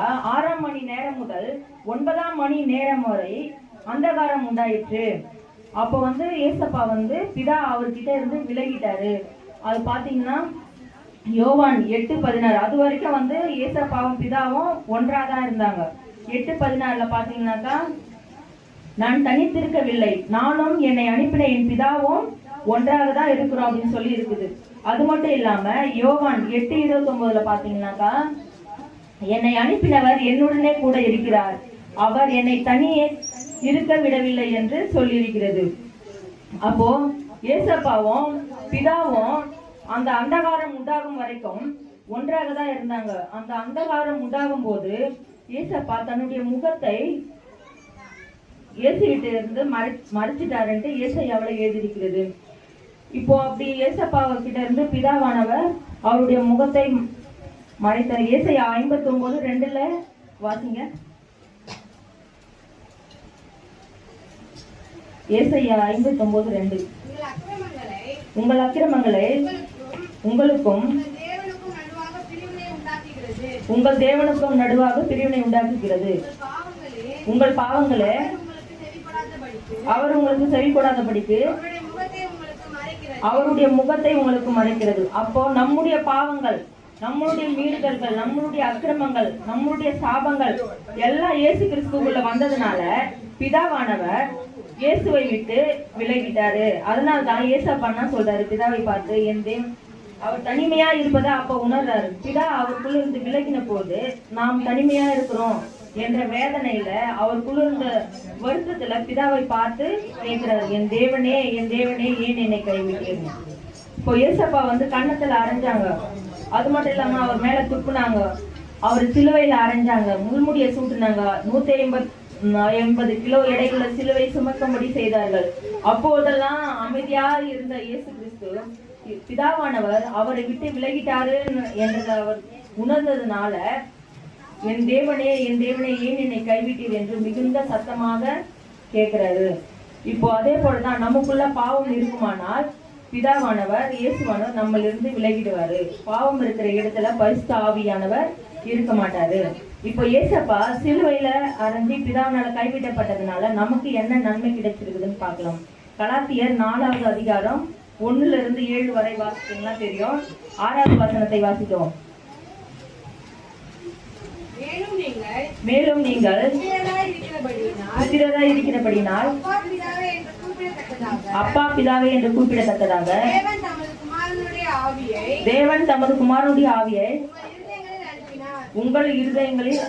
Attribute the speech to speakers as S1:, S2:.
S1: 6 மணி நேரம் முதல் 9 மணி நேரம் வரை அந்தகாரம் உண்டாயிற்று. அப்போ ஏசப்பா பிதா அவர்கிட்ட இருந்து விலகிட்டாரு. அது பாத்தீங்கன்னா யோவான் 8:16 அது வரைக்கும் ஏசப்பாவும் பிதாவும் ஒன்றாதான் இருந்தாங்க. 8:16 பாத்தீங்கன்னாக்கா, நான் தனித்திருக்கவில்லை, நானும் என்னை அனுப்பின என் பிதாவும் ஒன்றாக தான் இருக்கிறோம் அப்படின்னு சொல்லி இருக்குது. அது மட்டும் இல்லாம யோவான் 8:29 பாத்தீங்கன்னாக்கா, என்னை அனுப்பினவர் என்னுடனே கூட இருக்கிறார், அவர் என்னை தனியே இருக்க விடவில்லை என்று சொல்லியிருக்கிறது. அப்போ ஏசப்பாவும் பிதாவும் அந்த அந்தகாரம் உண்டாகும் வரைக்கும் ஒன்றாக தான் இருந்தாங்க. அந்த அந்தகாரம் உண்டாகும் போது ஏசப்பா தன்னுடைய முகத்தை இயேசுகிட்ட இருந்து மறைச்சிட்டாருன்ட்டு ஏசாயாவுல எழுதியிருக்கிறது. இப்போ அப்படி ஏசப்பா கிட்ட இருந்து பிதாவானவர் அவருடைய முகத்தை மறைத்தார். ஏசாயா 59:2 வாசிங்க. ஏசாயா 59:2 உங்கள் அக்கிரமங்களை உங்களுக்கும் உங்கள் தேவனுக்கும் நடுவாக பிரிவினை உண்டாக்குகிறது. உங்கள் பாவங்களே அவர் உங்களுக்கு செவிப்படாதபடிக்கு அவருடைய முகத்தை உங்களுக்கு மறைக்கிறது. அப்போ நம்முடைய பாவங்கள், நம்மளுடைய மீறுதல்கள், நம்மளுடைய அக்கிரமங்கள், நம்மளுடைய சாபங்கள் எல்லாம் இயேசு கிறிஸ்துக்குள்ள வந்ததுனால பிதாவானவர் இயேசுவை விட்டு விலகிட்டாரு. அதனால்தான் ஏசப்பா சொல்றாரு பிதாவை பார்த்து, என் தேவன் அவர் தனிமையா இருப்பதை அப்ப உணர்றாரு. பிதா அவருக்குள்ள இருந்து விலகின போது நாம் தனிமையா இருக்கிறோம் என்ற வேதனையில அவருக்குள்ள இருந்த வருத்தத்துல பிதாவை பார்த்து கேட்கிறாரு, என் தேவனே என் தேவனே ஏன் என்னை கைவிட்டீங்க. இப்போ ஏசப்பா கன்னத்துல அரைஞ்சாங்க. அது மட்டும் இல்லாம அவர் மேல துப்புனாங்க, அவர் சிலுவையில அரைஞ்சாங்க, முள்முடிய சூட்டுனாங்க, 180 கிலோ எடையுள்ள சிலுவை சுமக்கும்படி செய்தார்கள். அப்போதெல்லாம் அமைதியா இருந்த இயேசு கிறிஸ்து பிதாவானவர் அவரை விட்டு விலகிட்டாரு என்று அவர் உணர்ந்ததுனால, என் தேவனே என் தேவனே ஏன் என்னை கைவிட்டீர் என்று மிகுந்த சத்தமாக கேட்கிறாரு. இப்போ அதே போலதான் நமக்குள்ள பாவம் இருக்குமானால் பிதாவானவர் இயேசுவானவர் நம்மளிருந்து விலகிடுவாரு. பாவம் இருக்கிற இடத்துல பரிசுத்த ஆவியானவர் இருக்க மாட்டாரு. இப்போ ஏசப்பா சிலுவையில அரைஞ்சி பிதாவினால கைவிடப்பட்டதுனால நமக்கு என்ன நன்மை கிடைச்சிருக்குதுன்னு பார்க்கலாம். கலாத்தியர் 4வது அதிகாரம் 1-7 வரை வாசிச்சீங்கன்னா தெரியும். 6வது வசனத்தை வாசித்தோம். மேலும் நீங்கள் இருக்கிறபடினால் அப்பா பிதாவே என்று கூப்பிடத்தக்கதாக தேவன் தமது குமாரனுடைய ஆவியை உங்கள் இருதயங்களில்